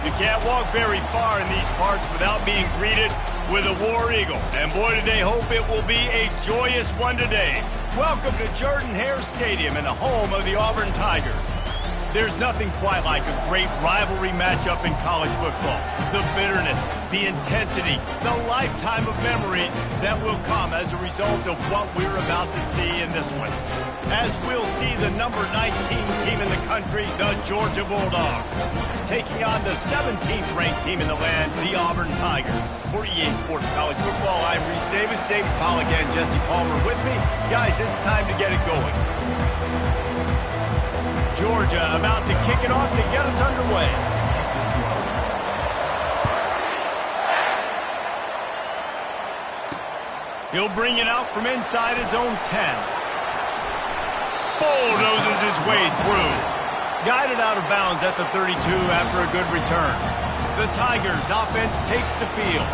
You can't walk very far in these parts without being greeted with a War Eagle. And boy, do they hope it will be a joyous one today. Welcome to Jordan-Hare Stadium and the home of the Auburn Tigers. There's nothing quite like a great rivalry matchup in college football. The bitterness, the intensity, the lifetime of memories that will come as a result of what we're about to see in this one. As we'll see the number 19 team in the country, the Georgia Bulldogs, taking on the 17th ranked team in the land, the Auburn Tigers. For EA Sports College Football, I'm Reese Davis, David Pollock, and Jesse Palmer with me. Guys, it's time to get it going. Georgia about to kick it off to get us underway. He'll bring it out from inside his own 10. Bulldozes his way through. Guided out of bounds at the 32 after a good return. The Tigers' offense takes the field.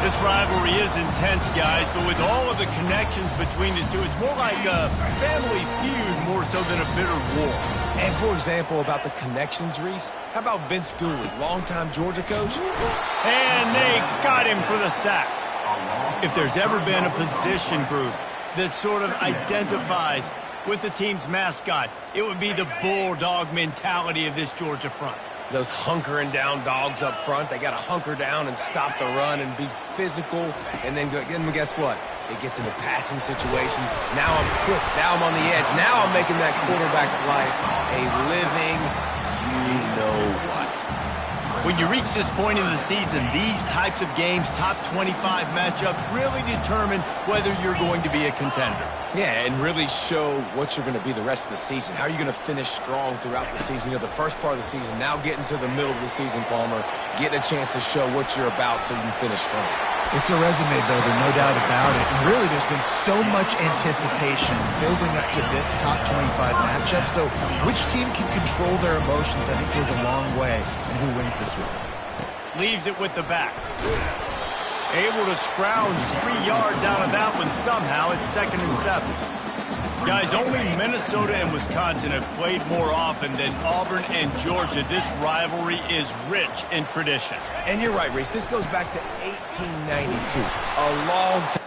This rivalry is intense, guys, but with all of the connections between the two, it's more like a family feud more so than a bitter war. And for example, about the connections, Reese, how about Vince Dooley, longtime Georgia coach? And they got him for the sack. If there's ever been a position group that sort of identifies with the team's mascot, it would be the bulldog mentality of this Georgia front. Those hunkering down dogs up front, they got to hunker down and stop the run and be physical. And then guess what? It gets into passing situations. Now I'm quick. Now I'm on the edge. Now I'm making that quarterback's life a living you-know-what. When you reach this point in the season, these types of games, top 25 matchups, really determine whether you're going to be a contender. Yeah, and really show what you're going to be the rest of the season. How are you going to finish strong throughout the season? You know, the first part of the season, now getting to the middle of the season, Palmer, getting a chance to show what you're about so you can finish strong. It's a resume builder, no doubt about it. And really, there's been so much anticipation building up to this top 25 matchup. So which team can control their emotions, I think, goes a long way in who wins this one. Leaves it with the back. Able to scrounge 3 yards out of that one somehow. It's 2nd and 7. Guys, only Minnesota and Wisconsin have played more often than Auburn and Georgia. This rivalry is rich in tradition. And you're right, Reese. This goes back to 1892. A long time.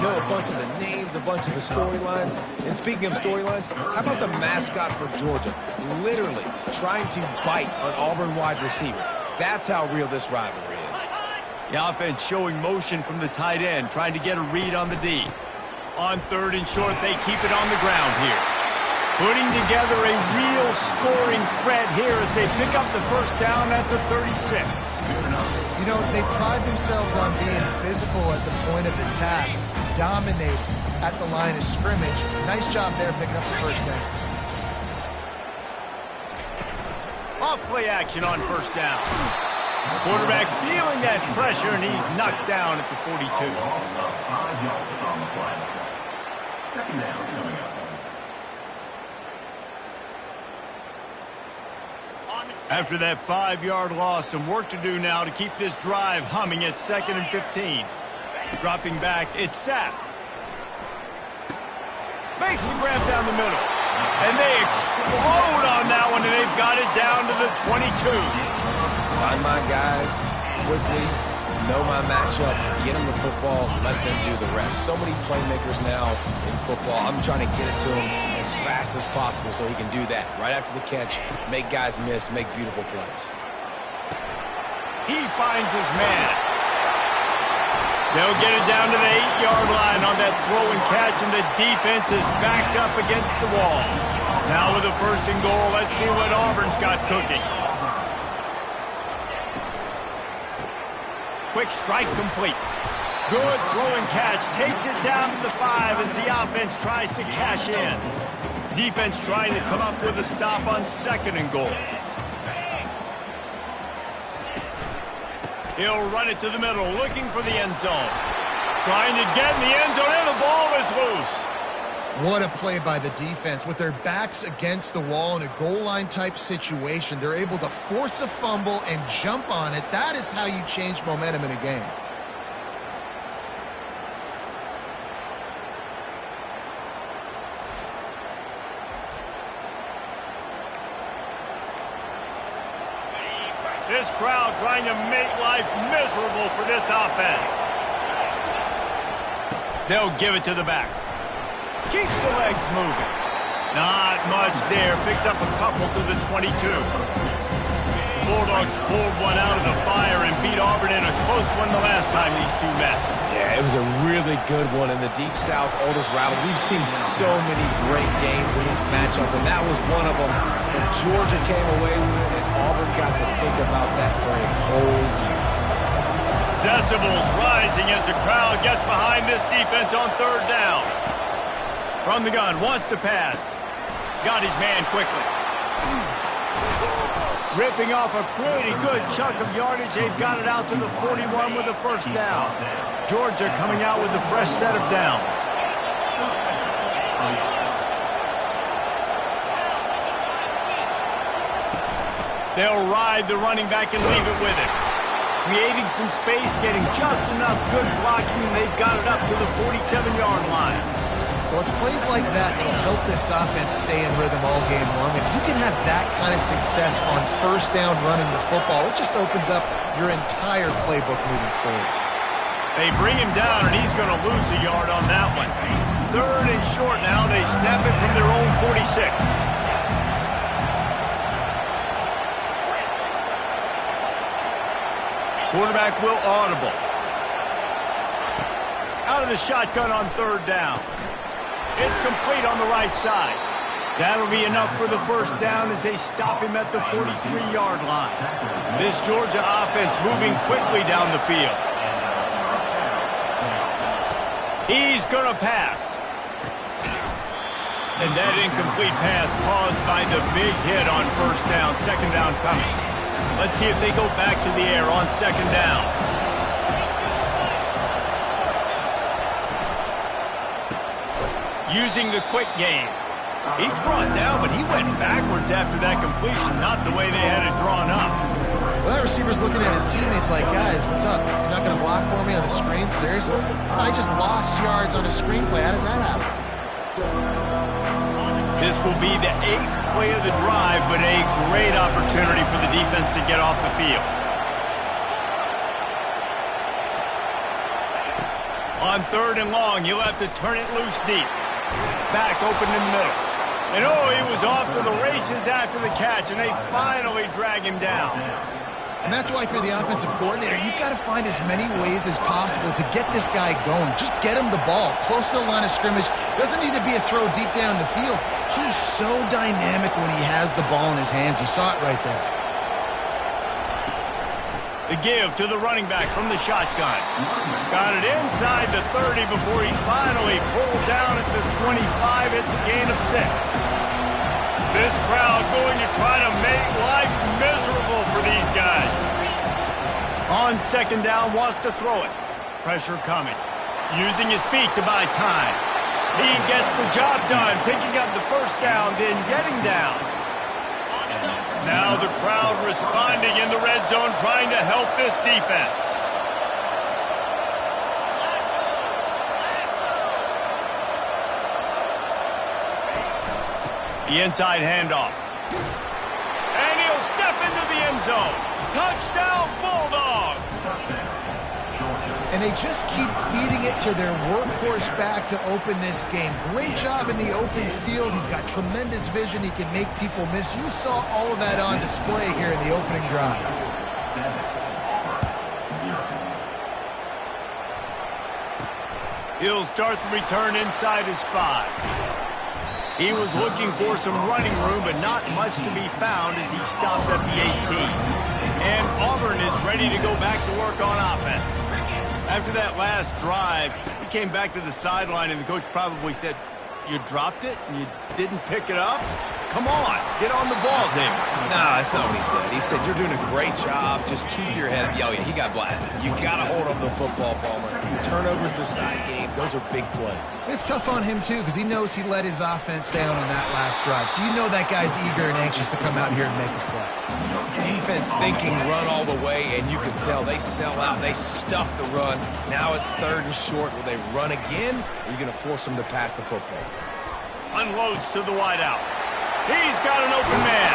know a bunch of the names, a bunch of the storylines. And speaking of storylines, how about the mascot for Georgia? Literally trying to bite an Auburn wide receiver. That's how real this rivalry is. The offense showing motion from the tight end, trying to get a read on the D. On 3rd and short, they keep it on the ground here. Putting together a real scoring threat here as they pick up the first down at the 36. You know, they pride themselves on being physical at the point of attack, dominate at the line of scrimmage. Nice job there picking up the first down. Off play action on first down. Quarterback feeling that pressure, and he's knocked down at the 42. 5 yards on the play. Second down coming up. After that 5-yard loss, some work to do now to keep this drive humming at 2nd and 15. Dropping back, it's Sapp. Makes the grab down the middle. And they explode on that one, and they've got it down to the 22. Find my guys quickly, know my matchups, get them the football, let them do the rest. So many playmakers now in football. I'm trying to get it to him as fast as possible so he can do that. Right after the catch, make guys miss, make beautiful plays. He finds his man. They'll get it down to the 8-yard line on that throw and catch, and the defense is backed up against the wall. Now with a 1st and goal, let's see what Auburn's got cooking. Quick strike complete. Good throw and catch. Takes it down to the 5 as the offense tries to cash in. Defense trying to come up with a stop on 2nd and goal. He'll run it to the middle, looking for the end zone. Trying to get in the end zone, and the ball is loose. What a play by the defense. With their backs against the wall in a goal line type situation, they're able to force a fumble and jump on it. That is how you change momentum in a game. This crowd trying to make life miserable for this offense. They'll give it to the back. Keeps the legs moving. Not much there. Picks up a couple to the 22. The Bulldogs pulled one out of the fire and beat Auburn in a close one the last time these two met. Yeah, it was a really good one in the Deep South's oldest rival. We've seen so many great games in this matchup, and that was one of them. But Georgia came away with it, and Auburn got to think about that for a whole year. Decibels rising as the crowd gets behind this defense on 3rd down. From the gun, wants to pass. Got his man quickly. Ripping off a pretty good chunk of yardage. They've got it out to the 41 with the 1st down. Georgia coming out with a fresh set of downs. They'll ride the running back and leave it with it. Creating some space, getting just enough good blocking, and they've got it up to the 47-yard line. Well, it's plays like that that'll help this offense stay in rhythm all game long. If you can have that kind of success on 1st down running the football, it just opens up your entire playbook moving forward. They bring him down, and he's going to lose a yard on that one. 3rd and short now. They snap it from their own 46. Quarterback will audible. Out of the shotgun on 3rd down. It's complete on the right side. That'll be enough for the 1st down as they stop him at the 43-yard line. This Georgia offense moving quickly down the field. He's going to pass. And that incomplete pass caused by the big hit on 1st down. 2nd down coming. Let's see if they go back to the air on 2nd down. Using the quick game. He's brought down, but he went backwards after that completion, not the way they had it drawn up. Well, that receiver's looking at his teammates like, guys, what's up? You're not going to block for me on the screen? Seriously? I just lost yards on a screenplay. How does that happen? This will be the 8th play of the drive, but a great opportunity for the defense to get off the field. On 3rd and long, you'll have to turn it loose deep. Back open in the middle. And oh, he was off to the races after the catch, and they finally drag him down. And that's why, if you're the offensive coordinator, you've got to find as many ways as possible to get this guy going. Just get him the ball close to the line of scrimmage. Doesn't need to be a throw deep down the field. He's so dynamic when he has the ball in his hands. You saw it right there. The give to the running back from the shotgun. Got it inside the 30 before he's finally pulled down at the 25. It's a gain of 6. This crowd going to try to make life miserable for these guys. On 2nd down, wants to throw it. Pressure coming. Using his feet to buy time. He gets the job done, picking up the 1st down, then getting down. Now the crowd responding in the red zone, trying to help this defense. The inside handoff. And he'll step into the end zone. Touchdown, Bulldogs! And they just keep feeding it to their workhorse back to open this game. Great job in the open field. He's got tremendous vision. He can make people miss. You saw all of that on display here in the opening drive. He'll start the return inside his 5. He was looking for some running room, but not much to be found as he stopped at the 18. And Auburn is ready to go back to work on offense. After that last drive, he came back to the sideline, and the coach probably said, "You dropped it and you didn't pick it up? Come on, get on the ball, David." No, that's not what he said. He said, "You're doing a great job. Just keep your head up." Oh, yeah, he got blasted. You got to hold on to the football, Palmer. Turnovers decide games. Those are big plays. It's tough on him, too, because he knows he let his offense down on that last drive. So you know that guy's eager and anxious to come out here and make a play. Defense thinking run all the way, and you can tell they sell out. They stuff the run. Now it's 3rd and short. Will they run again, or are you going to force them to pass the football? Unloads to the wideout. He's got an open man.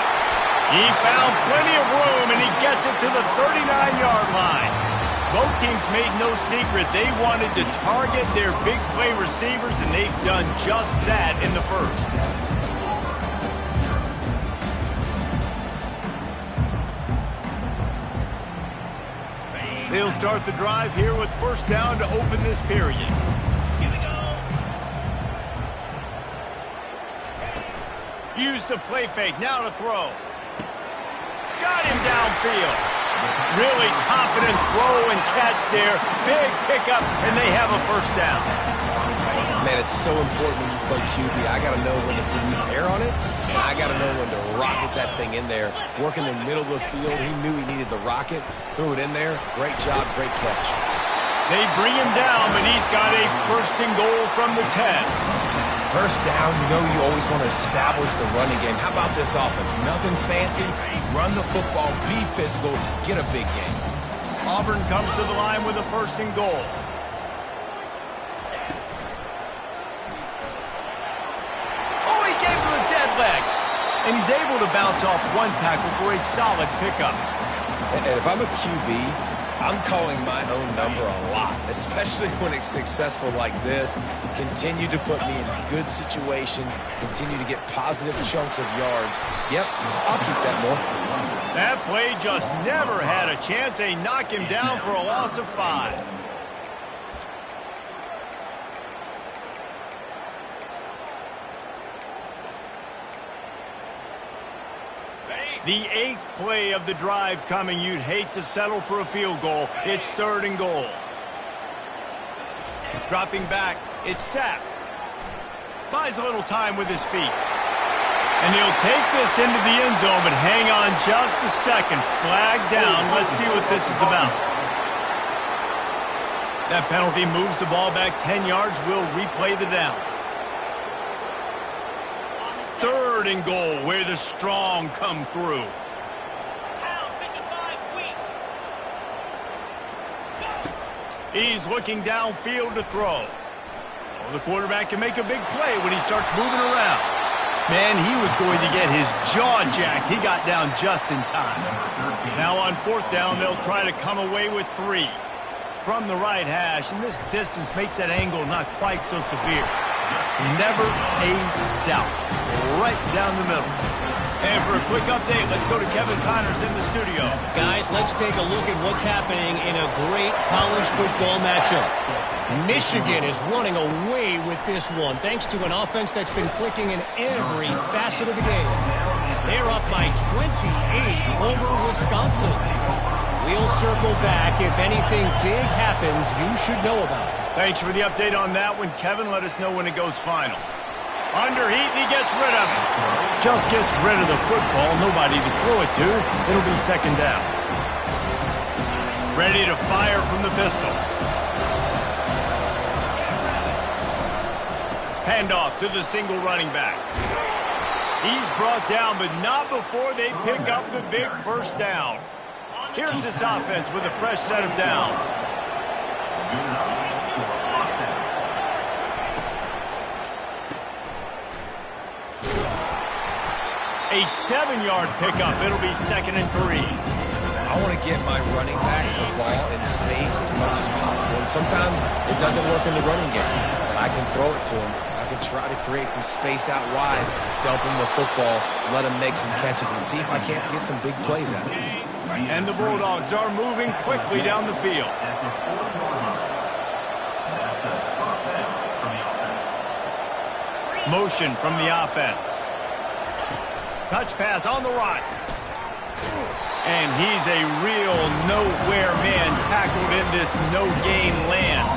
He found plenty of room, and he gets it to the 39-yard line. Both teams made no secret they wanted to target their big play receivers, and they've done just that in the 1st. They'll start the drive here with 1st down to open this period. Use the play fake, now to throw. Got him downfield. Really confident throw and catch there. Big pickup, and they have a 1st down. Man, it's so important when you play QB. I got to know when to put some air on it, and I got to know when to rocket that thing in there. Working in the middle of the field, he knew he needed the rocket. Threw it in there. Great job, great catch. They bring him down, but he's got a 1st and goal from the 10. 1st down, you know you always want to establish the running game. How about this offense? Nothing fancy. Run the football, be physical, get a big game. Auburn comes to the line with a 1st and goal. Oh, he gave him a dead leg. And he's able to bounce off 1 tackle for a solid pickup. And if I'm a QB, I'm calling my own number a lot, especially when it's successful like this. Continue to put me in good situations, continue to get positive chunks of yards. Yep, I'll keep that more. That play just never had a chance. They knock him down for a loss of 5. The 8th play of the drive coming. You'd hate to settle for a field goal. It's 3rd and goal. Dropping back, it's Sapp. Buys a little time with his feet. And he'll take this into the end zone, but hang on just a second. Flag down. Let's see what this is about. That penalty moves the ball back 10 yards. We'll replay the down. 3rd and goal, where the strong come through. He's looking downfield to throw. Well, the quarterback can make a big play when he starts moving around. Man, he was going to get his jaw jacked. He got down just in time. Now on 4th down, they'll try to come away with 3. from the right hash, and this distance makes that angle not quite so severe. Never a doubt. Right down the middle. And for a quick update, let's go to Kevin Connors in the studio. Guys, let's take a look at what's happening in a great college football matchup. Michigan is running away with this one, thanks to an offense that's been clicking in every facet of the game. They're up by 28 over Wisconsin. We'll circle back. If anything big happens, you should know about it. Thanks for the update on that one, Kevin. Let us know when it goes final. Under heat, and he gets rid of it. Just gets rid of the football. Nobody to throw it to. It'll be second down. Ready to fire from the pistol. Handoff to the single running back. He's brought down, but not before they pick up the big first down. Here's this offense with a fresh set of downs. A 7-yard pickup. It'll be 2nd and 3. I want to get my running backs the ball in space as much as possible. And sometimes it doesn't work in the running game. But I can throw it to them. I can try to create some space out wide, dump them the football, let them make some catches, and see if I can't get some big plays out of it. And the Bulldogs are moving quickly down the field. Motion from the offense. Touch pass on the run. And he's a real nowhere man tackled in this no-gain land.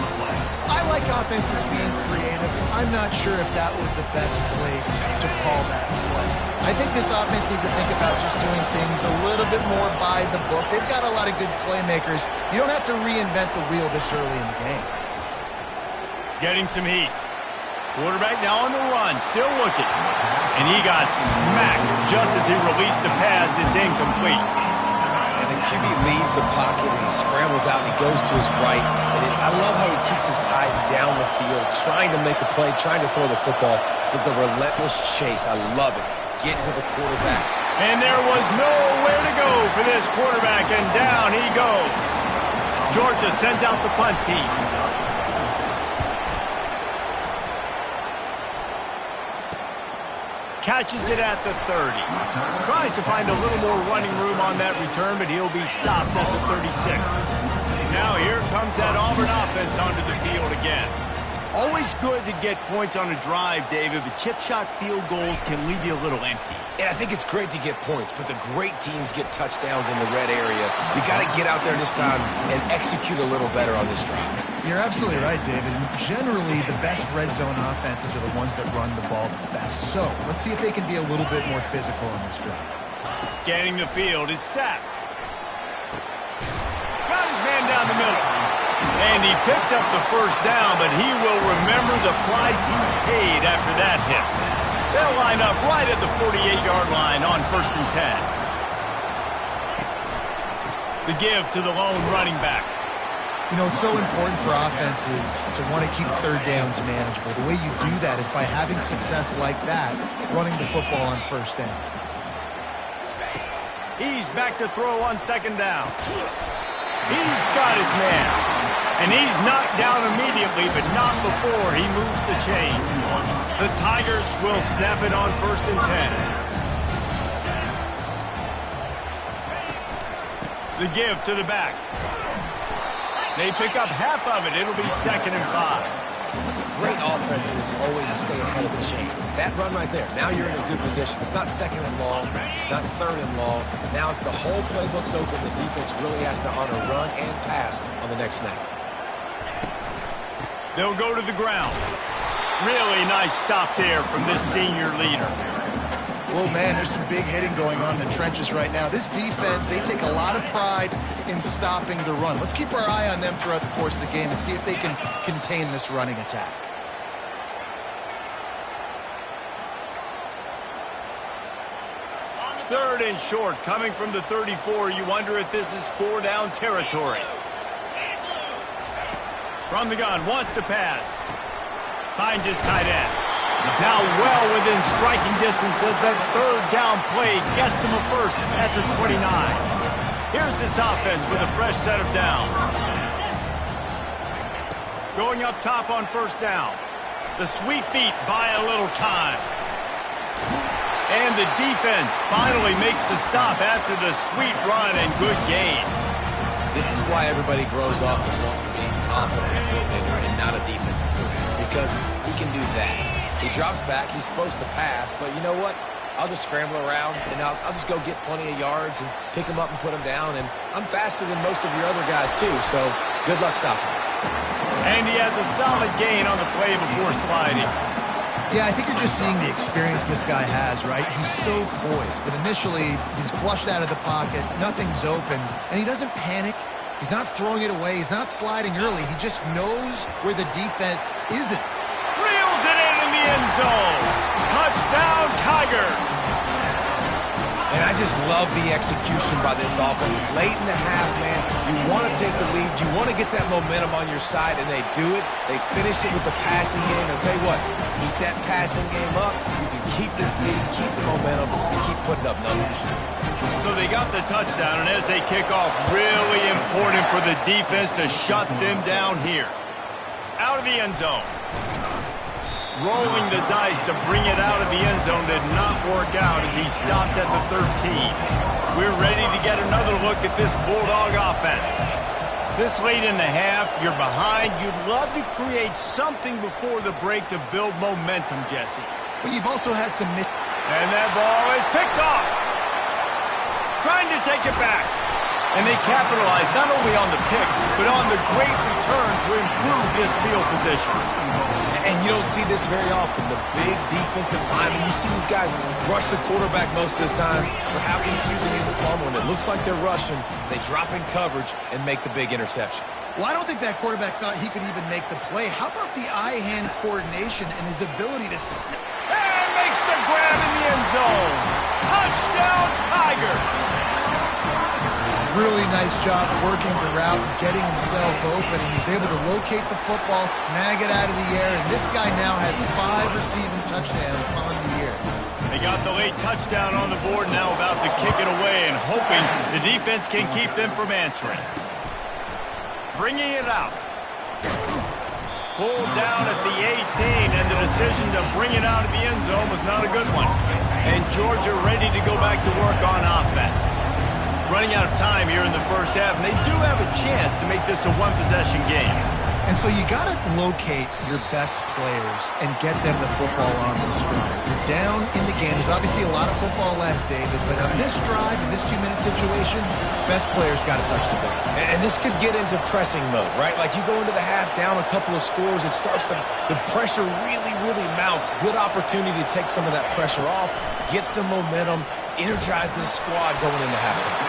I like offenses being creative. I'm not sure if that was the best place to call that play. I think this offense needs to think about just doing things a little bit more by the book. They've got a lot of good playmakers. You don't have to reinvent the wheel this early in the game. Getting some heat. Quarterback now on the run, still looking. And he got smacked just as he released the pass. It's incomplete. And the QB leaves the pocket and he scrambles out and he goes to his right. And I love how he keeps his eyes down the field, trying to make a play, trying to throw the football, but the relentless chase. I love it. Getting to the quarterback. And there was nowhere to go for this quarterback, and down he goes. Georgia sends out the punt team. Catches it at the 30. Tries to find a little more running room on that return, but he'll be stopped at the 36. Now here comes that Auburn offense onto the field again. Always good to get points on a drive, David, but chip shot field goals can leave you a little empty. And I think it's great to get points, but the great teams get touchdowns in the red area. You got to get out there this time and execute a little better on this drive. You're absolutely right, David. Generally, the best red zone offenses are the ones that run the ball the best. So let's see if they can be a little bit more physical on this drive. Scanning the field, it's Sapp. Got his man down the middle. And he picks up the first down, but he will remember the price he paid after that hit. They'll line up right at the 48-yard line on 1st and 10. The give to the lone running back. You know, it's so important for offenses to want to keep third downs manageable. The way you do that is by having success like that, running the football on 1st down. He's back to throw on 2nd down. He's got his man. And he's knocked down immediately, but not before he moves the chains. The Tigers will snap it on 1st and 10. The give to the back. They pick up half of it. It'll be 2nd and 5. Great offenses always stay ahead of the chains. That run right there, now you're in a good position. It's not 2nd and long. It's not 3rd and long. Now it's the whole playbook's open. The defense really has to honor run and pass on the next snap. They'll go to the ground. Really nice stop there from this senior leader. Well, man, there's some big hitting going on in the trenches right now. This defense, they take a lot of pride in stopping the run. Let's keep our eye on them throughout the course of the game and see if they can contain this running attack. Third and short, coming from the 34. You wonder if this is 4-down territory. From the gun, wants to pass. Finds his tight end. Now well within striking distance as that 3rd down play gets him a first at the 29. Here's this offense with a fresh set of downs. Going up top on first down. The sweet feet buy a little time. And the defense finally makes the stop after the sweet run and good gain. This is why everybody grows up and wants to be an offensive coordinator and not a defensive coordinator, because he can do that. He drops back. He's supposed to pass, but you know what? I'll just scramble around, and I'll just go get plenty of yards and pick them up and put them down, and I'm faster than most of your other guys, too, so good luck stopping me. And he has a solid gain on the play before sliding. Yeah, I think you're just seeing the experience this guy has, right? He's so poised that initially he's flushed out of the pocket, nothing's open, and he doesn't panic. He's not throwing it away. He's not sliding early. He just knows where the defense isn't. Reels it in the end zone. Touchdown, Tigers. And I just love the execution by this offense. Late in the half, man, you want to take the lead. You want to get that momentum on your side, and they do it. They finish it with the passing game. I'll tell you what, keep that passing game up. You can keep this lead, keep the momentum, and keep putting up numbers. So they got the touchdown, and as they kick off, really important for the defense to shut them down here. Out of the end zone. Rolling the dice to bring it out of the end zone did not work out as he stopped at the 13. We're ready to get another look at this Bulldog offense. This late in the half, you're behind. You'd love to create something before the break to build momentum, Jesse. But you've also had some... And that ball is picked off. Trying to take it back. And they capitalize not only on the pick, but on the great return to improve this field position. And you don't see this very often. The big defensive linemen, you see these guys rush the quarterback most of the time. But how confusing is it, Palmer? When it looks like they're rushing, they drop in coverage and make the big interception. Well, I don't think that quarterback thought he could even make the play. How about the eye-hand coordination and his ability to snap? And makes the grab in the end zone. Touchdown, Tigers. Really nice job working the route and getting himself open. And he's able to locate the football, snag it out of the air, and this guy now has 5 receiving touchdowns on the year. They got the late touchdown on the board, now about to kick it away and hoping the defense can keep them from answering. Bringing it out. Pulled down at the 18, and the decision to bring it out of the end zone was not a good one. And Georgia ready to go back to work on offense. Running out of time here in the first half, and they do have a chance to make this a one-possession game. And so you got to locate your best players and get them the football on this drive. You're down in the game. There's obviously a lot of football left, David, but on this drive, in this 2-minute situation, best players got to touch the ball. And this could get into pressing mode, right? Like you go into the half down a couple of scores, it starts to, the pressure really, really mounts. Good opportunity to take some of that pressure off, get some momentum, energize this squad going into halftime.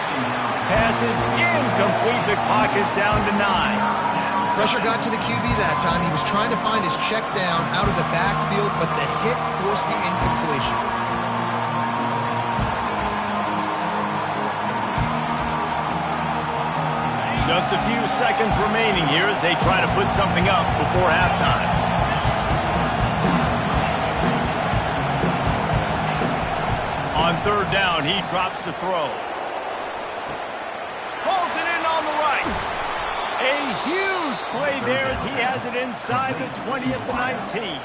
Pass is incomplete. The clock is down to 9. Pressure got to the QB that time. He was trying to find his check down out of the backfield, but the hit forced the incompletion. Just a few seconds remaining here as they try to put something up before halftime. On third down, he drops to throw. Pulls it in on the right. A huge play there as he has it inside the 20 at the 19.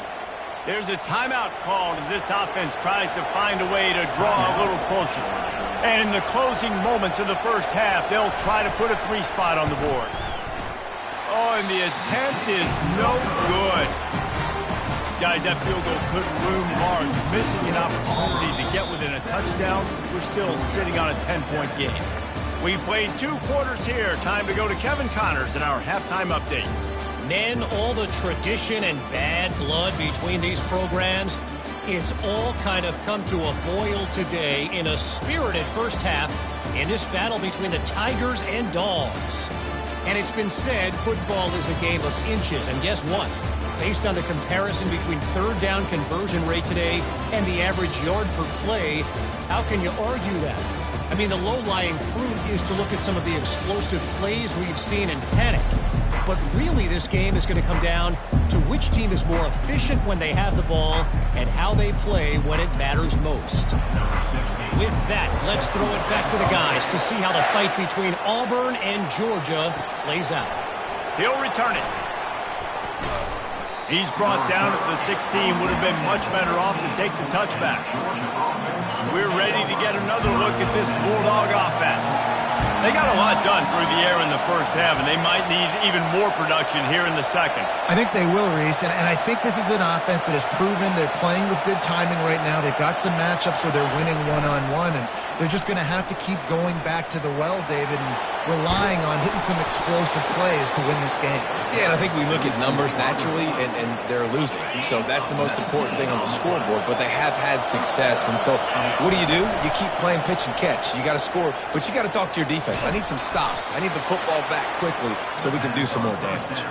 There's a timeout called as this offense tries to find a way to draw a little closer. And in the closing moments of the first half, they'll try to put a 3 spot on the board. Oh, and the attempt is no good. Guys, that field goal could loom large. Missing an opportunity to get within a touchdown. We're still sitting on a 10-point game. We played 2 quarters here. Time to go to Kevin Connors in our halftime update. Men, all the tradition and bad blood between these programs, it's all kind of come to a boil today in a spirited first half in this battle between the Tigers and Dogs. And it's been said football is a game of inches. And guess what? Based on the comparison between third down conversion rate today and the average yard per play, how can you argue that? I mean, the low-lying fruit is to look at some of the explosive plays we've seen in panic. But really, this game is going to come down to which team is more efficient when they have the ball and how they play when it matters most. With that, let's throw it back to the guys to see how the fight between Auburn and Georgia plays out. He'll return it. He's brought down at the 16. Would have been much better off to take the touchback. We're ready to get another look at this Bulldog offense. They got a lot done through the air in the first half, and they might need even more production here in the second. I think they will, Reese, and I think this is an offense that has proven they're playing with good timing right now. They've got some matchups where they're winning one-on-one, and they're just going to have to keep going back to the well, David, and relying on hitting some explosive plays to win this game. Yeah, and I think we look at numbers naturally, and they're losing. So that's the most important thing on the scoreboard, but they have had success. And so what do? You keep playing pitch and catch. You got to score, but you got to talk to your defense. I need some stops. I need the football back quickly so we can do some more damage.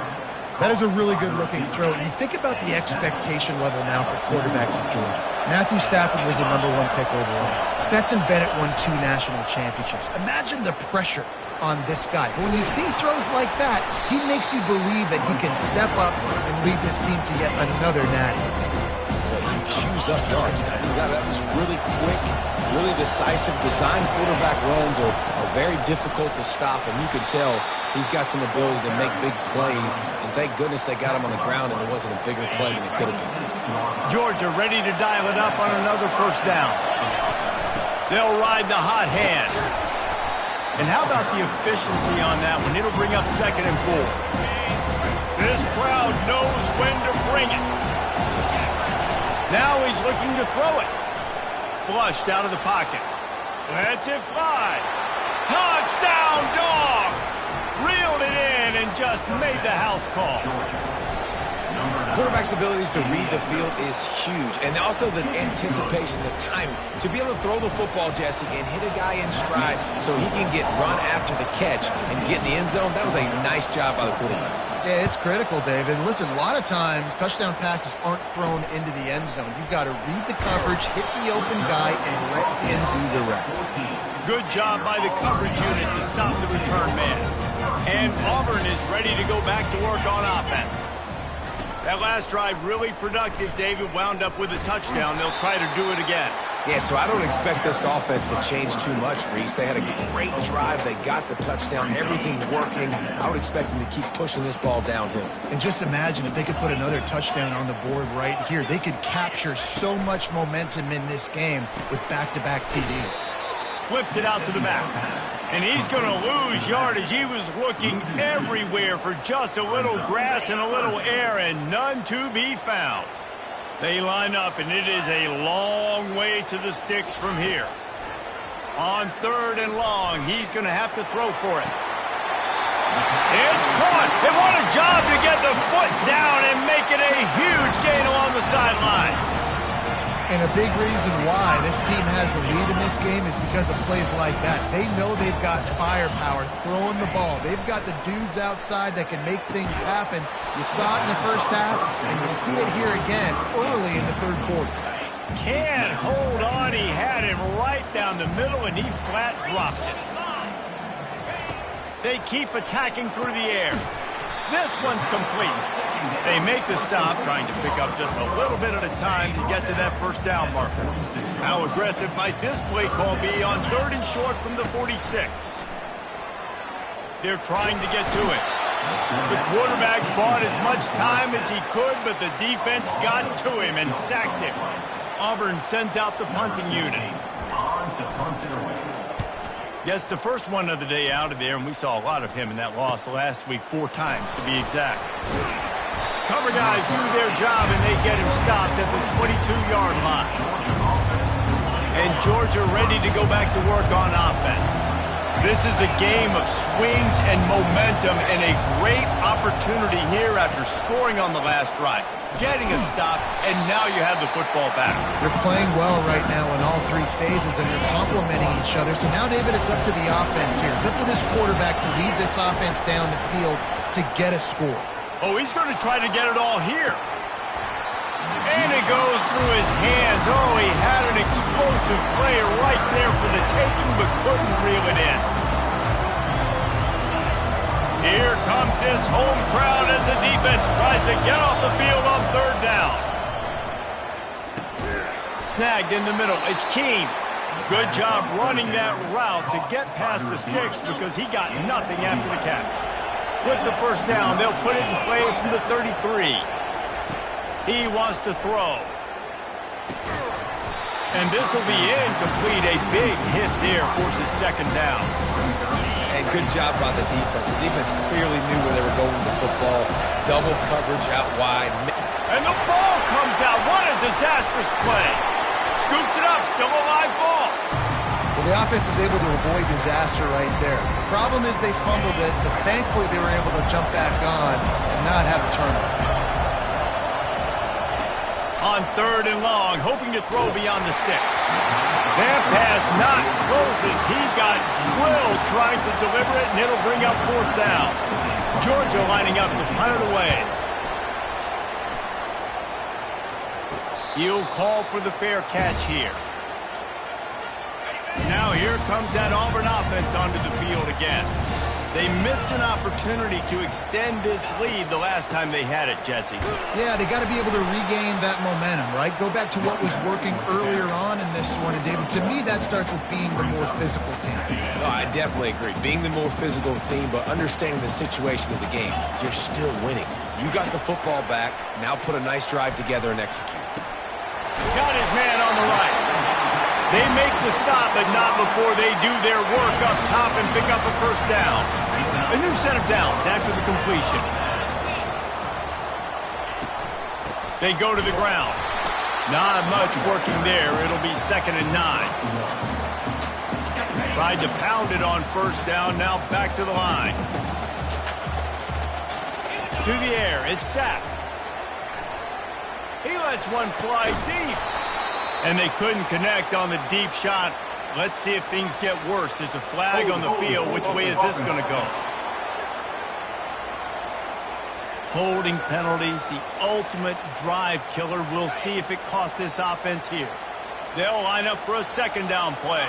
That is a really good-looking throw. You think about the expectation level now for quarterbacks at Georgia. Matthew Stafford was the #1 pick overall. Stetson Bennett won 2 national championships. Imagine the pressure on this guy. But when you see throws like that, he makes you believe that he can step up and lead this team to yet another natty. He chews up yards. That was really quick, really decisive. Design quarterback runs are very difficult to stop, and you can tell he's got some ability to make big plays, and thank goodness they got him on the ground and it wasn't a bigger play than it could have been. Georgia ready to dial it up on another first down. They'll ride the hot hand. And how about the efficiency on that one? It'll bring up 2nd and 4. This crowd knows when to bring it. Now he's looking to throw it. Flushed out of the pocket. Lets it fly. Touchdown, Dogs! Reeled it in and just made the house call. Quarterback's abilities to read the field is huge, and also the anticipation, the timing. To be able to throw the football, Jesse, and hit a guy in stride so he can get run after the catch and get in the end zone, that was a nice job by the quarterback. Yeah, it's critical, David. Listen, a lot of times touchdown passes aren't thrown into the end zone. You've got to read the coverage, hit the open guy, and let him do the rest. Good job by the coverage unit to stop the return man. And Auburn is ready to go back to work on offense. That last drive really productive. David wound up with a touchdown. They'll try to do it again. Yeah, so I don't expect this offense to change too much, Reese. They had a great drive. They got the touchdown. Everything's working. I would expect them to keep pushing this ball downhill. And just imagine if they could put another touchdown on the board right here. They could capture so much momentum in this game with back-to-back TDs. Flips it out to the back. And he's going to lose yardage. He was looking everywhere for just a little grass and a little air, and none to be found. They line up, and it is a long way to the sticks from here. On 3rd and long, he's going to have to throw for it. It's caught. And what a job to get the foot down and make it a huge gain along the sideline. And a big reason why this team has the lead in this game is because of plays like that. They know they've got firepower throwing the ball. They've got the dudes outside that can make things happen. You saw it in the first half, and you see it here again early in the 3rd quarter. Can't hold on. He had him right down the middle, and he flat dropped it. They keep attacking through the air. This one's complete. They make the stop, trying to pick up just a little bit at a time to get to that first down marker. How aggressive might this play call be on 3rd and short from the 46? They're trying to get to it. The quarterback bought as much time as he could, but the defense got to him and sacked him. Auburn sends out the punting unit. Gets the first one of the day out of there, and we saw a lot of him in that loss last week, 4 times to be exact. Cover guys do their job, and they get him stopped at the 22-yard line. And Georgia ready to go back to work on offense. This is a game of swings and momentum, and a great opportunity here after scoring on the last drive, getting a stop, and now you have the football back. They're playing well right now in all 3 phases, and they're complementing each other. So now, David, it's up to the offense here. It's up to this quarterback to lead this offense down the field to get a score. Oh, he's going to try to get it all here. And it goes through his hands. Oh, he had an explosive player right there for the taking, but couldn't reel it in. Here comes this home crowd as the defense tries to get off the field on 3rd down. Snagged in the middle. It's Keene. Good job running that route to get past the sticks because he got nothing after the catch. With the first down, they'll put it in play from the 33. He wants to throw. And this will be incomplete. A big hit there forces second down. And good job by the defense. The defense clearly knew where they were going with the football. Double coverage out wide. And the ball comes out. What a disastrous play. Scoops it up. Still a live ball. Well, the offense is able to avoid disaster right there. The problem is they fumbled it, but thankfully they were able to jump back on and not have a turnover. On 3rd and long, hoping to throw beyond the sticks. That pass not closes. He got drilled trying to deliver it, and it'll bring up 4th down. Georgia lining up to punt it away. He'll call for the fair catch here. Now here comes that Auburn offense onto the field again. They missed an opportunity to extend this lead the last time they had it, Jesse. Yeah, they got to be able to regain that momentum, right? Go back to what was working earlier on in this one. And, David, to me, that starts with being the more physical team. No, I definitely agree. Being the more physical team, but understanding the situation of the game. You're still winning. You got the football back. Now put a nice drive together and execute. Got his man on the right. They make the stop, but not before they do their work up top and pick up a 1st down. A new set of downs after the completion. They go to the ground. Not much working there. It'll be 2nd and 9. Tried to pound it on 1st down. Now back to the line. To the air. It's sacked. He lets one fly deep. And they couldn't connect on the deep shot. Let's see if things get worse. There's a flag on the field. Which way is this going to go? Holding penalties, the ultimate drive killer. We'll see if it costs this offense here. They'll line up for a 2nd down play.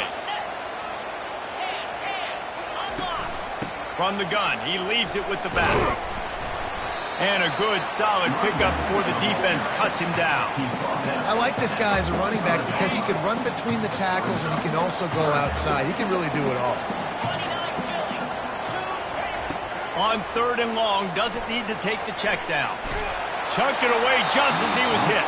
From the gun, he leaves it with the back. And a good, solid pickup before the defense cuts him down. I like this guy as a running back because he can run between the tackles and he can also go outside. He can really do it all. On 3rd and long, doesn't need to take the check down. Chunked it away just as he was hit.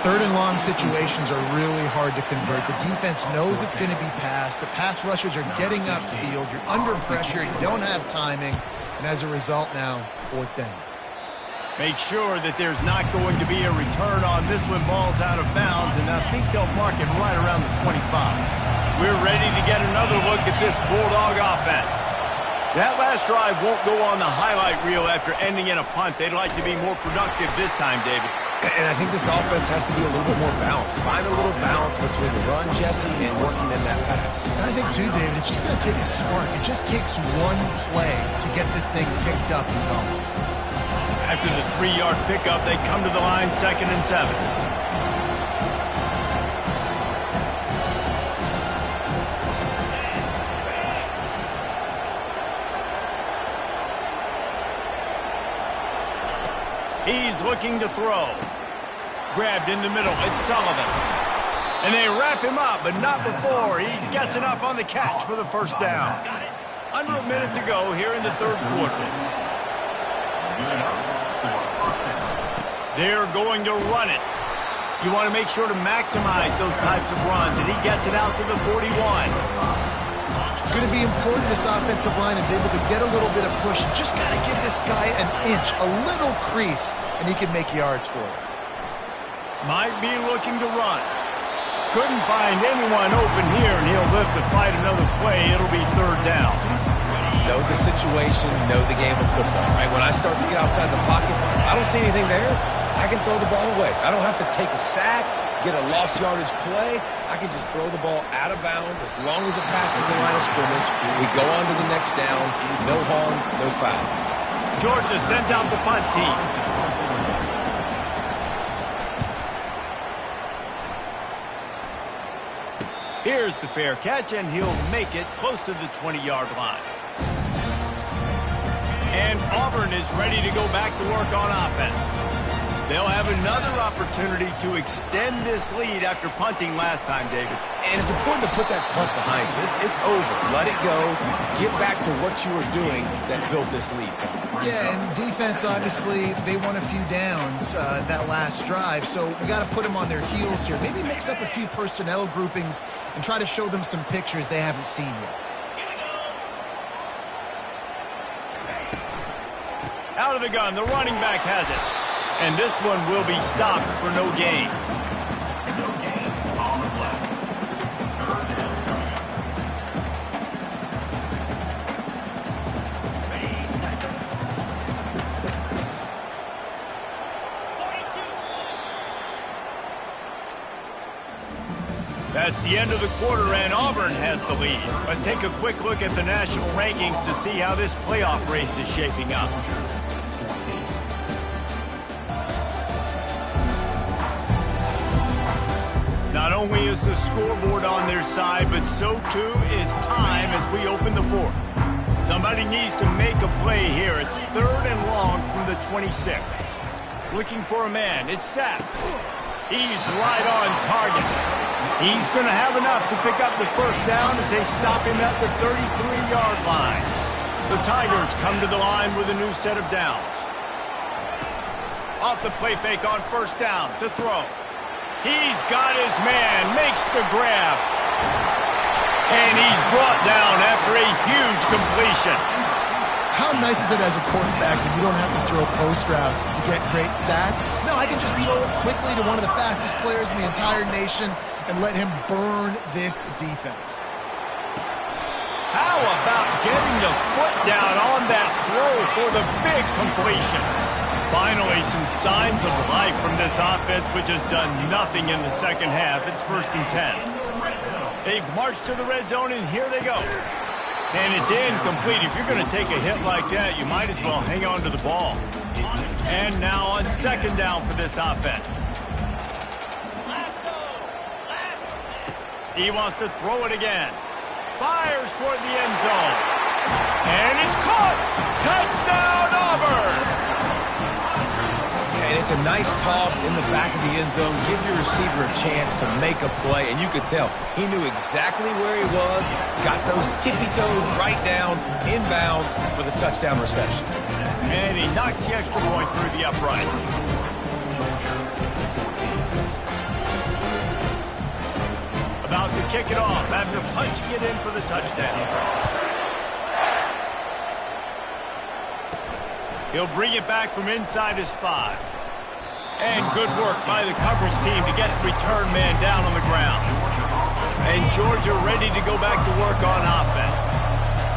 3rd and long situations are really hard to convert. The defense knows it's going to be passed. The pass rushers are getting upfield. You're under pressure. You don't have timing. And as a result now, 4th down. Make sure that there's not going to be a return on this when ball's out of bounds, and I think they'll mark it right around the 25. We're ready to get another look at this Bulldog offense. That last drive won't go on the highlight reel after ending in a punt. They'd like to be more productive this time, David. And I think this offense has to be a little bit more balanced. Find a little balance between the run, Jesse, and working in that pass. And I think, too, David, it's just going to take a spark. It just takes one play to get this thing picked up and going. After the 3-yard pickup, they come to the line 2nd and 7. He's looking to throw. Grabbed in the middle. It's Sullivan. And they wrap him up, but not before he gets enough on the catch for the 1st down. Under a minute to go here in the 3rd quarter. They're going to run it. You want to make sure to maximize those types of runs, and he gets it out to the 41. It's going to be important this offensive line is able to get a little bit of push. You just got to give this guy an inch, a little crease, and he can make yards for it. Might be looking to run. Couldn't find anyone open here, and he'll live to fight another play. It'll be 3rd down. Know the situation, know the game of football. Right? When I start to get outside the pocket, I don't see anything there. I can throw the ball away. I don't have to take a sack, get a lost yardage play. I can just throw the ball out of bounds as long as it passes the line of scrimmage. We go on to the next down. No harm, no foul. Georgia sends out the punt team. Here's the fair catch, and he'll make it close to the 20-yard line. And Auburn is ready to go back to work on offense. They'll have another opportunity to extend this lead after punting last time, David. And it's important to put that punt behind you. It's over. Let it go. Get back to what you were doing that built this lead. Yeah, and defense, obviously, they won a few downs that last drive, so we got to put them on their heels here. Maybe mix up a few personnel groupings and try to show them some pictures they haven't seen yet. Out of the gun, the running back has it. And this one will be stopped for no gain. No gain on the play. Third down coming up. That's the end of the quarter, and Auburn has the lead. Let's take a quick look at the national rankings to see how this playoff race is shaping up. Not only is the scoreboard on their side, but so too is time as we open the fourth. Somebody needs to make a play here. It's 3rd and long from the 26. Looking for a man. It's Sapp. He's right on target. He's going to have enough to pick up the first down as they stop him at the 33-yard line. The Tigers come to the line with a new set of downs. Off the play fake on first down to throw. He's got his man, makes the grab. And he's brought down after a huge completion. How nice is it as a quarterback when you don't have to throw post routes to get great stats? No, I can just throw it quickly to one of the fastest players in the entire nation and let him burn this defense. How about getting the foot down on that throw for the big completion? Finally, some signs of life from this offense, which has done nothing in the second half. It's 1st and 10. They've marched to the red zone, and here they go. And it's incomplete. If you're going to take a hit like that, you might as well hang on to the ball. And now on 2nd down for this offense. He wants to throw it again. Fires toward the end zone. And it's caught! Touchdown, Auburn! And it's a nice toss in the back of the end zone. Give your receiver a chance to make a play, and you could tell he knew exactly where he was, got those tippy toes right down, inbounds for the touchdown reception. And he knocks the extra point through the uprights. About to kick it off after punching it in for the touchdown. He'll bring it back from inside his 5. And good work by the coverage team to get the return man down on the ground. And Georgia ready to go back to work on offense.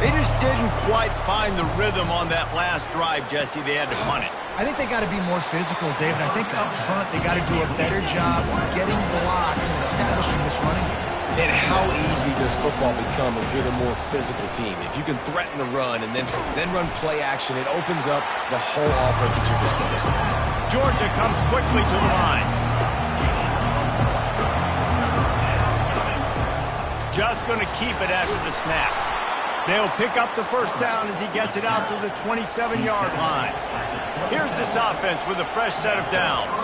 They just didn't quite find the rhythm on that last drive, Jesse. They had to punt it. I think they got to be more physical, David. I think up front they got to do a better job of getting blocks and establishing this running game. And how easy does football become if you're the more physical team? If you can threaten the run and then run play action, it opens up the whole offense at your disposal. Georgia comes quickly to the line. Just going to keep it after the snap. They'll pick up the first down as he gets it out to the 27-yard line. Here's this offense with a fresh set of downs.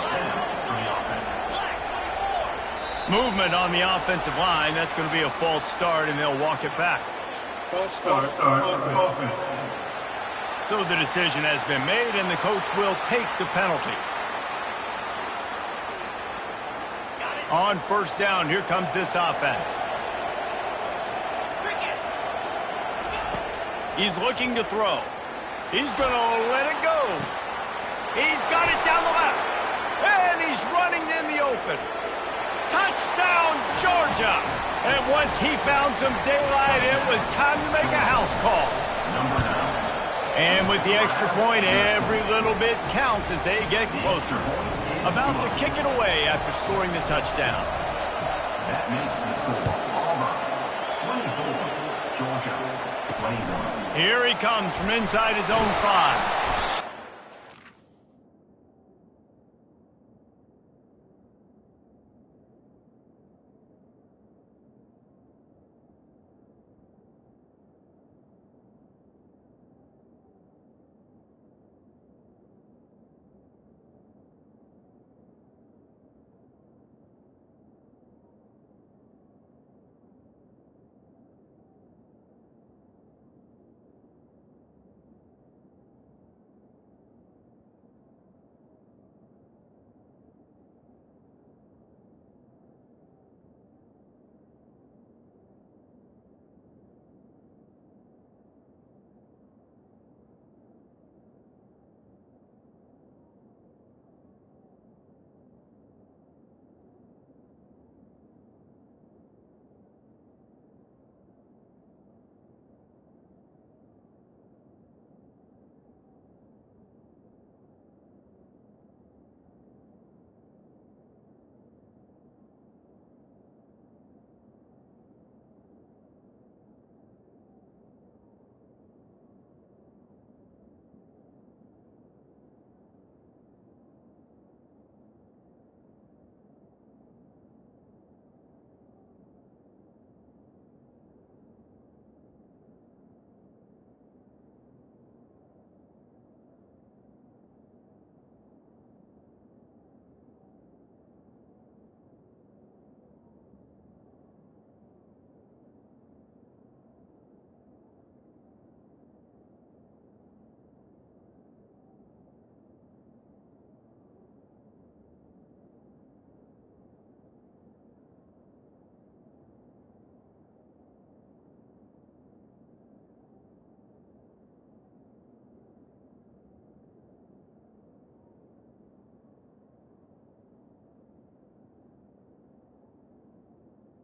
Movement on the offensive line. That's going to be a false start, and they'll walk it back. False start. Offense. So the decision has been made, and the coach will take the penalty. On first down, here comes this offense. He's looking to throw. He's going to let it go. He's got it down the left. And he's running in the open. Touchdown, Georgia! And once he found some daylight, it was time to make a house call. And with the extra point, every little bit counts as they get closer. About to kick it away after scoring the touchdown. That makes the score Auburn 24, Georgia 21. Here he comes from inside his own 5.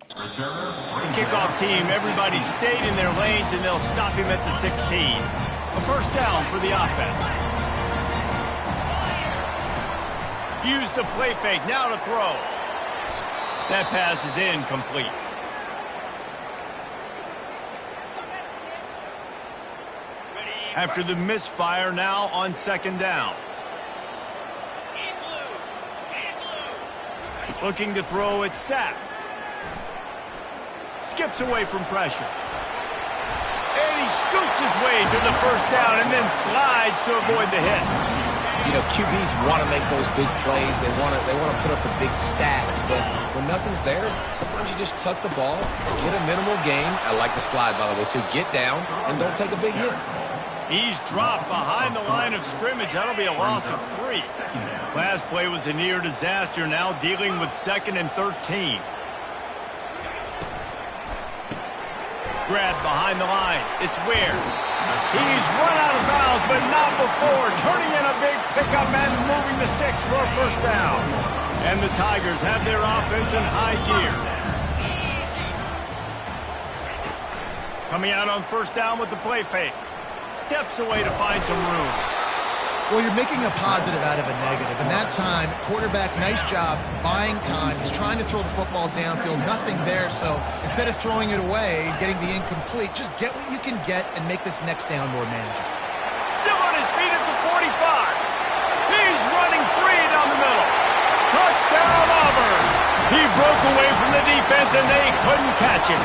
The kickoff team, everybody stayed in their lanes, and they'll stop him at the 16. A first down for the offense. Use the play fake, now to throw. That pass is incomplete. After the misfire, now on second down. Looking to throw, it's sacked. Skips away from pressure. And he scoots his way to the first down and then slides to avoid the hit. You know, QBs want to make those big plays. They want to put up the big stats. But when nothing's there, sometimes you just tuck the ball, get a minimal gain. I like the slide, by the way, to get down and don't take a big hit. He's dropped behind the line of scrimmage. That'll be a loss of 3. Last play was a near disaster. Now dealing with 2nd and 13. Grab behind the line. It's Ware. He's run out of bounds, but not before. Turning in a big pickup and moving the sticks for a first down. And the Tigers have their offense in high gear. Coming out on first down with the play fake. Steps away to find some room. Well, you're making a positive out of a negative. And that time, quarterback, nice job, buying time. He's trying to throw the football downfield, nothing there. So instead of throwing it away and getting the incomplete, just get what you can get and make this next down more manageable. Still on his feet at the 45. He's running free down the middle. Touchdown, Auburn. He broke away from the defense, and they couldn't catch him.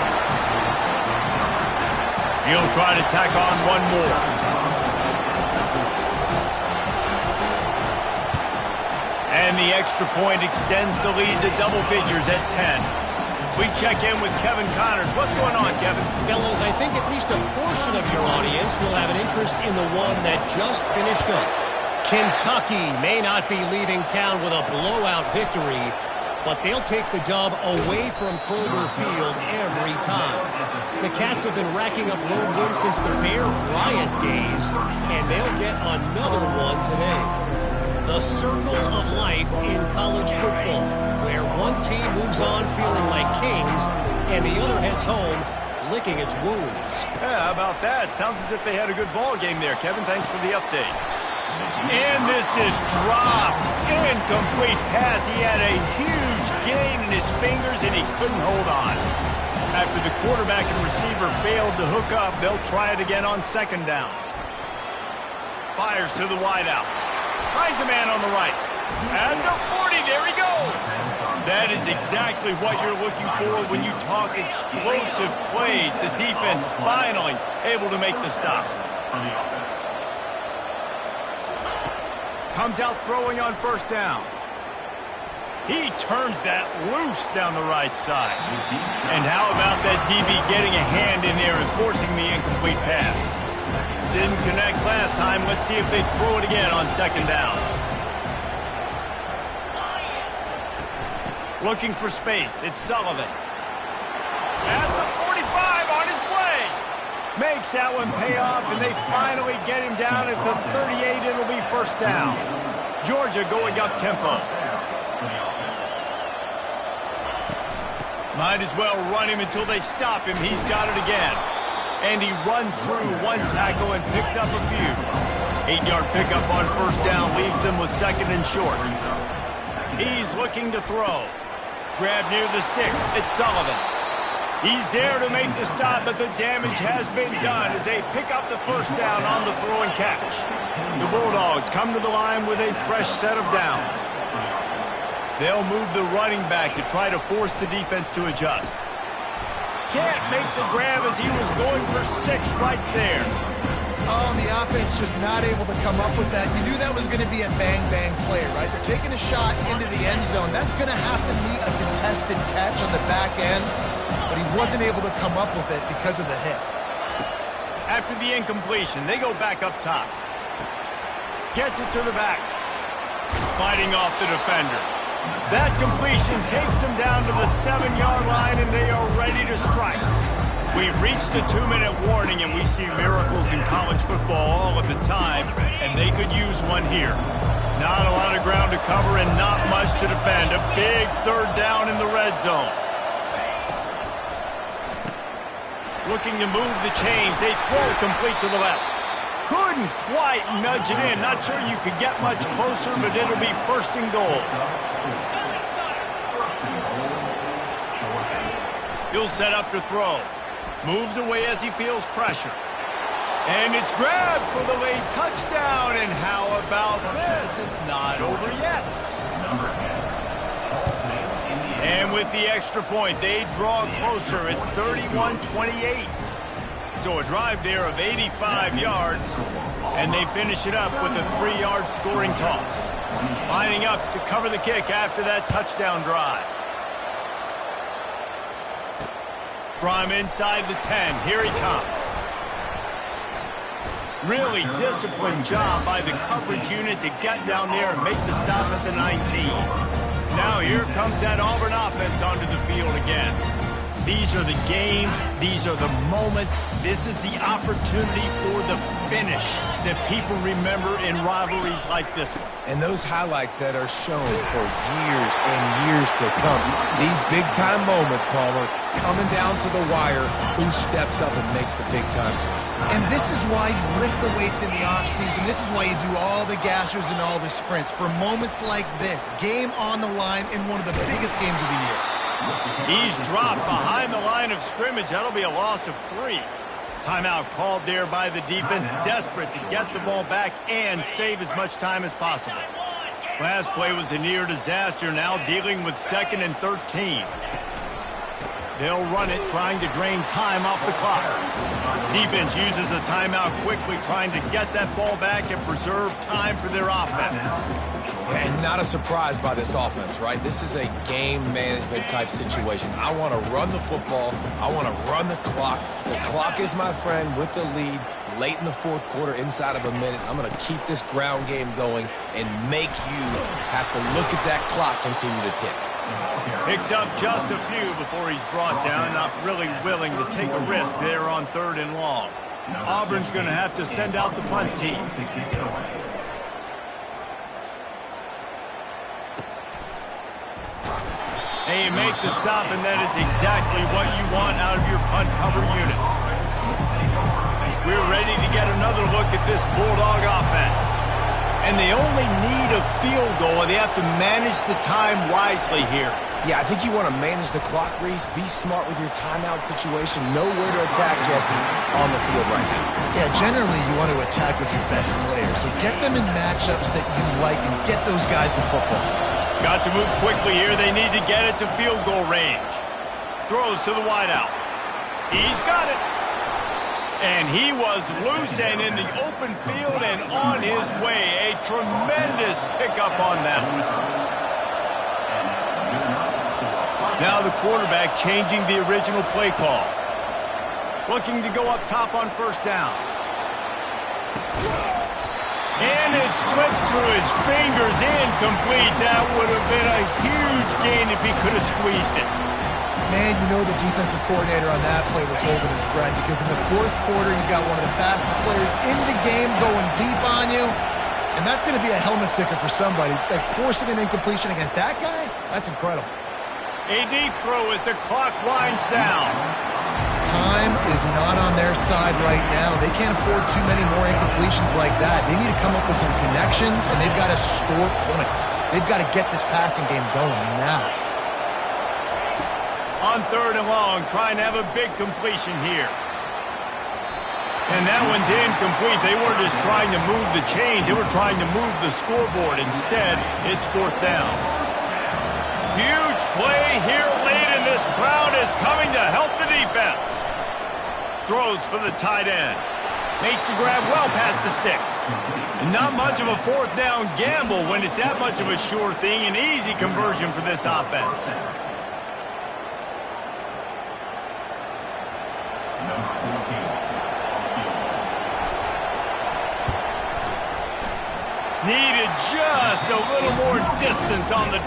He'll try to tack on one more. And the extra point extends the lead to double figures at 10. We check in with Kevin Connors. What's going on, Kevin? Fellas, I think at least a portion of your audience will have an interest in the one that just finished up. Kentucky may not be leaving town with a blowout victory, but they'll take the dub away from Kroger Field every time. The Cats have been racking up road wins since the Bear Bryant days, and they'll get another one today. The circle of life in college football, where one team moves on feeling like kings, and the other heads home licking its wounds. Yeah, how about that? Sounds as if they had a good ball game there, Kevin. Thanks for the update. And this is dropped. Incomplete pass. He had a huge gain in his fingers, and he couldn't hold on. After the quarterback and receiver failed to hook up, they'll try it again on second down. Fires to the wideout. Finds a man on the right. At the 40, there he goes. That is exactly what you're looking for when you talk explosive plays. The defense finally able to make the stop. Comes out throwing on first down. He turns that loose down the right side. And how about that DB getting a hand in there and forcing the incomplete pass? Didn't connect last time. Let's see if they throw it again on second down. Looking for space. It's Sullivan. At the 45 on his way. Makes that one pay off, and they finally get him down at the 38. It'll be first down. Georgia going up tempo. Might as well run him until they stop him. He's got it again. And he runs through one tackle and picks up a few. 8-yard pickup on first down leaves him with second and short. He's looking to throw. Grab near the sticks. It's Sullivan. He's there to make the stop, but the damage has been done as they pick up the first down on the throw and catch. The Bulldogs come to the line with a fresh set of downs. They'll move the running back to try to force the defense to adjust. Can't make the grab as he was going for 6 right there. Oh, and the offense just not able to come up with that. You knew that was going to be a bang-bang play, right? They're taking a shot into the end zone. That's going to have to meet a contested catch on the back end, but he wasn't able to come up with it because of the hit. After the incompletion, they go back up top. Gets it to the back. Fighting off the defender. That completion takes them down to the 7-yard line, and they are ready to strike. We've reached the 2-minute warning, and we see miracles in college football all of the time, and they could use one here. Not a lot of ground to cover and not much to defend. A big third down in the red zone. Looking to move the chains. They throw complete to the left. Couldn't quite nudge it in. Not sure you could get much closer, but it'll be first and goal. He'll set up to throw. Moves away as he feels pressure. And it's grabbed for the late touchdown. And how about this? It's not over yet. And with the extra point, they draw closer. It's 31-28. So a drive there of 85 yards, and they finish it up with a 3-yard scoring toss. Lining up to cover the kick after that touchdown drive. From inside the 10, here he comes. Really disciplined job by the coverage unit to get down there and make the stop at the 19. Now here comes that Auburn offense onto the field again. These are the games. These are the moments. This is the opportunity for the finish that people remember in rivalries like this one. And those highlights that are shown for years and years to come. These big-time moments, Palmer, coming down to the wire. Who steps up and makes the big-time? And this is why you lift the weights in the offseason. This is why you do all the gassers and all the sprints. For moments like this, game on the line in one of the biggest games of the year. He's dropped behind the line of scrimmage. That'll be a loss of 3. Timeout called there by the defense, desperate to get the ball back and save as much time as possible. Last play was a near disaster, now dealing with 2nd and 13. They'll run it, trying to drain time off the clock. Defense uses a timeout quickly, trying to get that ball back and preserve time for their offense. And not a surprise by this offense, right? This is a game management type situation. I want to run the football. I want to run the clock. The clock is my friend with the lead. Late in the 4th quarter, inside of a minute, I'm going to keep this ground game going and make you have to look at that clock continue to tick. Picks up just a few before he's brought down. Not really willing to take a risk there on 3rd and long. Auburn's going to have to send out the punt team. And you make the stop, and that is exactly what you want out of your punt cover unit. We're ready to get another look at this Bulldog offense. And they only need a field goal, and they have to manage the time wisely here. Yeah, I think you want to manage the clock, Reese. Be smart with your timeout situation. Know where to attack, Jesse, on the field right now. Yeah, generally you want to attack with your best players. So get them in matchups that you like and get those guys the football. Got to move quickly here. They need to get it to field goal range. Throws to the wideout. He's got it. And he was loose and in the open field and on his way. A tremendous pickup on that one. Now the quarterback changing the original play call. Looking to go up top on 1st down. And it slips through his fingers, incomplete. That would have been a huge gain if he could have squeezed it. Man, you know the defensive coordinator on that play was holding his breath because in the 4th quarter, you got one of the fastest players in the game going deep on you, and that's going to be a helmet sticker for somebody. Like forcing an incompletion against that guy, that's incredible. A deep throw as the clock winds down. Time is not on their side right now. They can't afford too many more incompletions like that. They need to come up with some connections, and they've got to score points. They've got to get this passing game going now. On 3rd and long, trying to have a big completion here. And that one's incomplete. They weren't just trying to move the chains. They were trying to move the scoreboard. Instead, it's 4th down. Huge play here late, and this crowd is coming to help the defense. Throws for the tight end. Makes the grab well past the sticks. And not much of a 4th down gamble when it's that much of a sure thing. An easy conversion for this offense. Needed just a little more distance on the